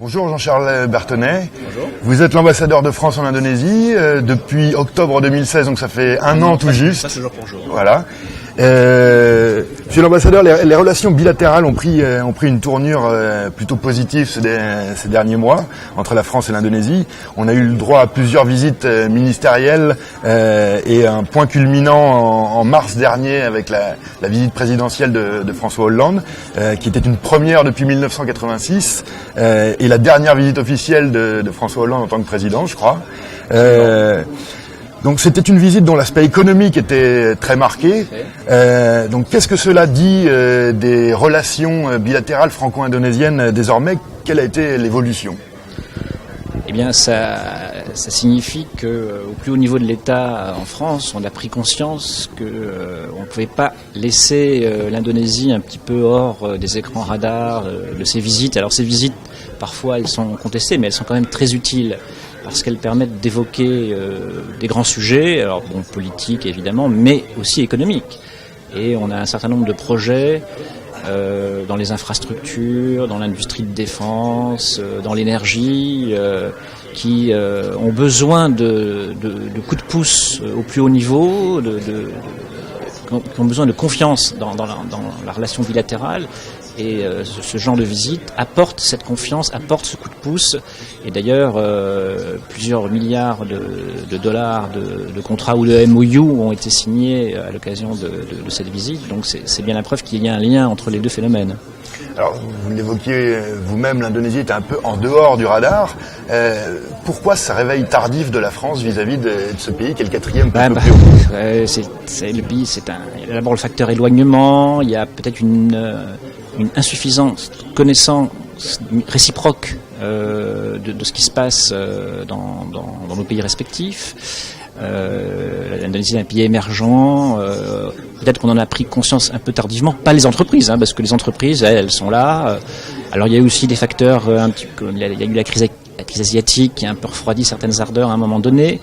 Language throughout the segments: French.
Bonjour Jean-Charles Bertonnet. Bonjour. Vous êtes l'ambassadeur de France en Indonésie depuis octobre 2016, donc ça fait un an tout juste. Ça, c'est jour pour jour. Voilà. Monsieur l'ambassadeur, les relations bilatérales ont pris une tournure plutôt positive ces derniers mois entre la France et l'Indonésie. On a eu le droit à plusieurs visites ministérielles et un point culminant en mars dernier avec la visite présidentielle de François Hollande, qui était une première depuis 1986 et la dernière visite officielle de François Hollande en tant que président, je crois. Donc c'était une visite dont l'aspect économique était très marqué. Donc qu'est-ce que cela dit des relations bilatérales franco-indonésiennes désormais? Quelle a été l'évolution? Eh bien, ça signifie que, au plus haut niveau de l'État en France, on a pris conscience que on ne pouvait pas laisser l'Indonésie un petit peu hors des écrans radars de ces visites. Alors ces visites, parfois, elles sont contestées, mais elles sont quand même très utiles, parce qu'elles permettent d'évoquer des grands sujets, alors bon, politiques évidemment, mais aussi économiques. Et on a un certain nombre de projets dans les infrastructures, dans l'industrie de défense, dans l'énergie, qui ont besoin de coups de pouce au plus haut niveau, qui ont besoin de confiance dans la relation bilatérale. Et ce genre de visite apporte cette confiance, apporte ce coup de pouce. Et d'ailleurs, plusieurs milliards de dollars de contrats ou de MOU ont été signés à l'occasion de cette visite. Donc c'est bien la preuve qu'il y a un lien entre les deux phénomènes. Alors, vous l'évoquiez vous-même, l'Indonésie était un peu en dehors du radar. Pourquoi ce réveil tardif de la France vis-à-vis de ce pays qui est le quatrième plus peuplé? Le pays, il y a d'abord le facteur éloignement, il y a peut-être une insuffisance connaissance réciproque de ce qui se passe dans nos pays respectifs. L'Indonésie est un pays émergent. Peut-être qu'on en a pris conscience un peu tardivement, pas les entreprises, parce que les entreprises, elles sont là. Alors il y a eu aussi des facteurs, il y a eu la crise asiatique qui a un peu refroidi certaines ardeurs à un moment donné.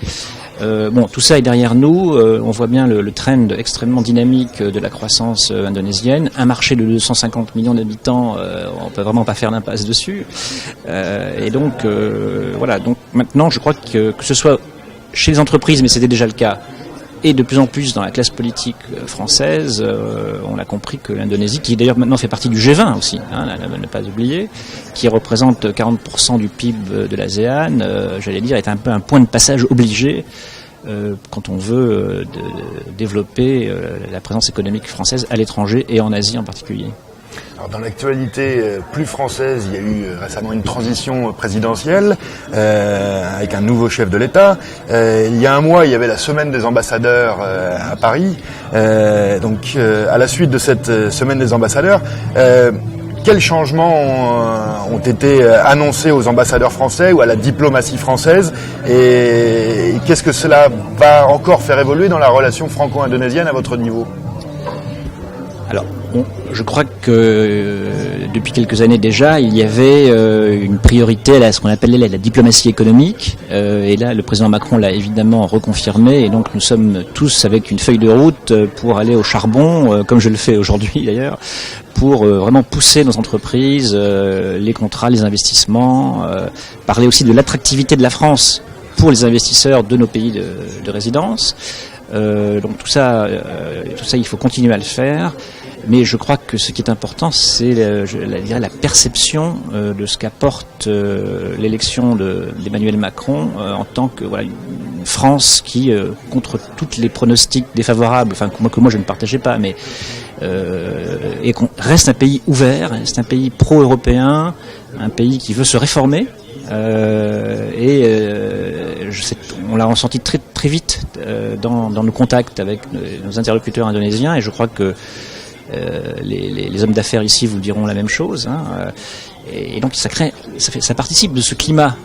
Tout ça est derrière nous. On voit bien le trend extrêmement dynamique de la croissance indonésienne. Un marché de 250 millions d'habitants, on peut vraiment pas faire l'impasse dessus. Et donc, voilà. Donc maintenant, je crois que ce soit chez les entreprises, mais c'était déjà le cas, et de plus en plus dans la classe politique française, on a compris que l'Indonésie, qui d'ailleurs maintenant fait partie du G20 aussi, ne pas oublier, qui représente 40% du PIB de l'ASEAN, j'allais dire, est un peu un point de passage obligé quand on veut développer la présence économique française à l'étranger et en Asie en particulier. Alors dans l'actualité plus française, il y a eu récemment une transition présidentielle avec un nouveau chef de l'État. Il y a un mois, il y avait la semaine des ambassadeurs à Paris. Donc à la suite de cette semaine des ambassadeurs, quels changements ont été annoncés aux ambassadeurs français ou à la diplomatie française, et qu'est-ce que cela va encore faire évoluer dans la relation franco-indonésienne à votre niveau? Alors, je crois que depuis quelques années déjà, il y avait une priorité à ce qu'on appelait la diplomatie économique. Et là, le président Macron l'a évidemment reconfirmé. Et donc, nous sommes tous avec une feuille de route pour aller au charbon, comme je le fais aujourd'hui d'ailleurs, pour vraiment pousser nos entreprises, les contrats, les investissements, parler aussi de l'attractivité de la France pour les investisseurs de nos pays de résidence. Donc tout ça, il faut continuer à le faire. Mais je crois que ce qui est important, c'est la perception de ce qu'apporte l'élection d'Emmanuel Macron en tant que une France qui, contre toutes les pronostics défavorables, que moi je ne partageais pas, mais et qu'on reste un pays ouvert, reste un pays pro-européen, un pays qui veut se réformer. On l'a ressenti très très vite dans nos contacts avec nos interlocuteurs indonésiens, et je crois que les hommes d'affaires ici vous diront la même chose. Et donc ça participe de ce climat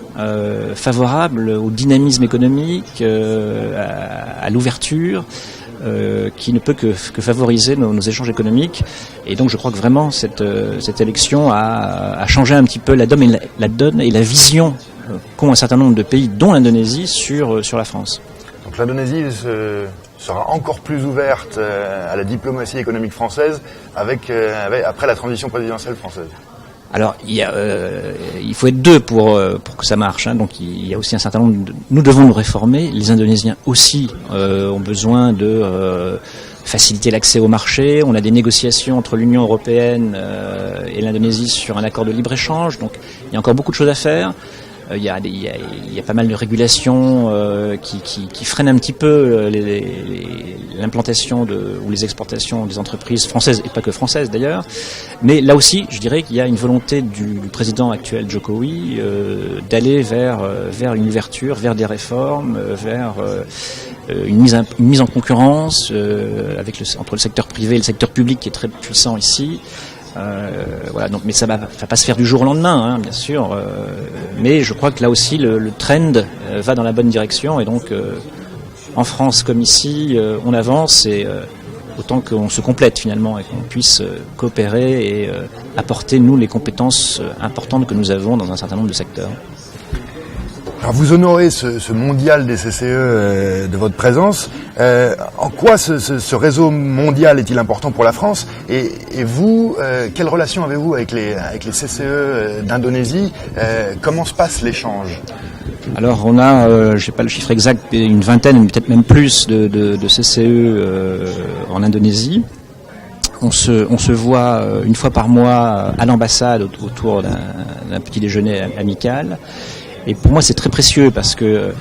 favorable au dynamisme économique, à l'ouverture, qui ne peut que favoriser nos échanges économiques. Et donc je crois que vraiment cette élection a changé un petit peu la donne et la vision qu'ont un certain nombre de pays, dont l'Indonésie, sur la France. Donc l'Indonésie sera encore plus ouverte à la diplomatie économique française après la transition présidentielle française. Alors, il faut être deux pour que ça marche. Hein. Donc, il y a aussi un certain nombre nous devons nous réformer. Les Indonésiens aussi ont besoin de faciliter l'accès au marché. On a des négociations entre l'Union européenne et l'Indonésie sur un accord de libre-échange. Donc, il y a encore beaucoup de choses à faire. Il y a pas mal de régulations qui freinent un petit peu l'implantation ou les exportations des entreprises françaises, et pas que françaises d'ailleurs. Mais là aussi, je dirais qu'il y a une volonté du président actuel Jokowi d'aller vers une ouverture, vers des réformes, vers une mise en concurrence entre le secteur privé et le secteur public qui est très puissant ici. Voilà, donc, mais ça va pas se faire du jour au lendemain, hein, bien sûr. Mais je crois que là aussi le trend va dans la bonne direction et donc en France comme ici, on avance et autant qu'on se complète finalement et qu'on puisse coopérer et apporter nous les compétences importantes que nous avons dans un certain nombre de secteurs. Alors vous honorez ce mondial des CCE de votre présence. En quoi ce réseau mondial est-il important pour la France ? Et vous, quelle relation avez-vous avec les CCE d'Indonésie ? Comment se passe l'échange ? Alors on a, je n'ai pas le chiffre exact, une vingtaine, peut-être même plus de CCE en Indonésie. On se voit une fois par mois à l'ambassade autour d'un petit déjeuner amical. Et pour moi, c'est très précieux parce que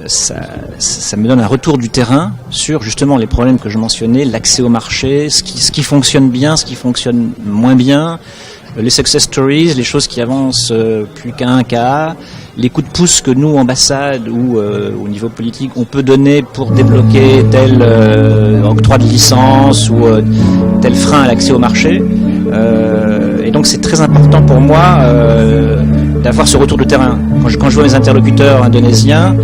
ça me donne un retour du terrain sur justement les problèmes que je mentionnais, l'accès au marché, ce qui fonctionne bien, ce qui fonctionne moins bien, les success stories, les choses qui avancent plus qu'à un cas, les coups de pouce que nous, ambassade ou au niveau politique, on peut donner pour débloquer tel octroi de licence ou tel frein à l'accès au marché. Et donc c'est très important pour moi d'avoir ce retour de terrain. Quand je vois mes interlocuteurs indonésiens,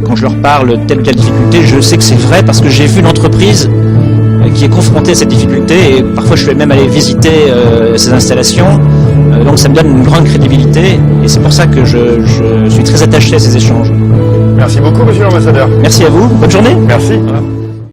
quand je leur parle telle ou telle difficulté, je sais que c'est vrai parce que j'ai vu l'entreprise qui est confrontée à cette difficulté et parfois je suis même allé visiter ces installations. Donc ça me donne une grande crédibilité et c'est pour ça que je suis très attaché à ces échanges. Merci beaucoup, monsieur l'ambassadeur. Merci à vous. Bonne journée. Merci. Voilà.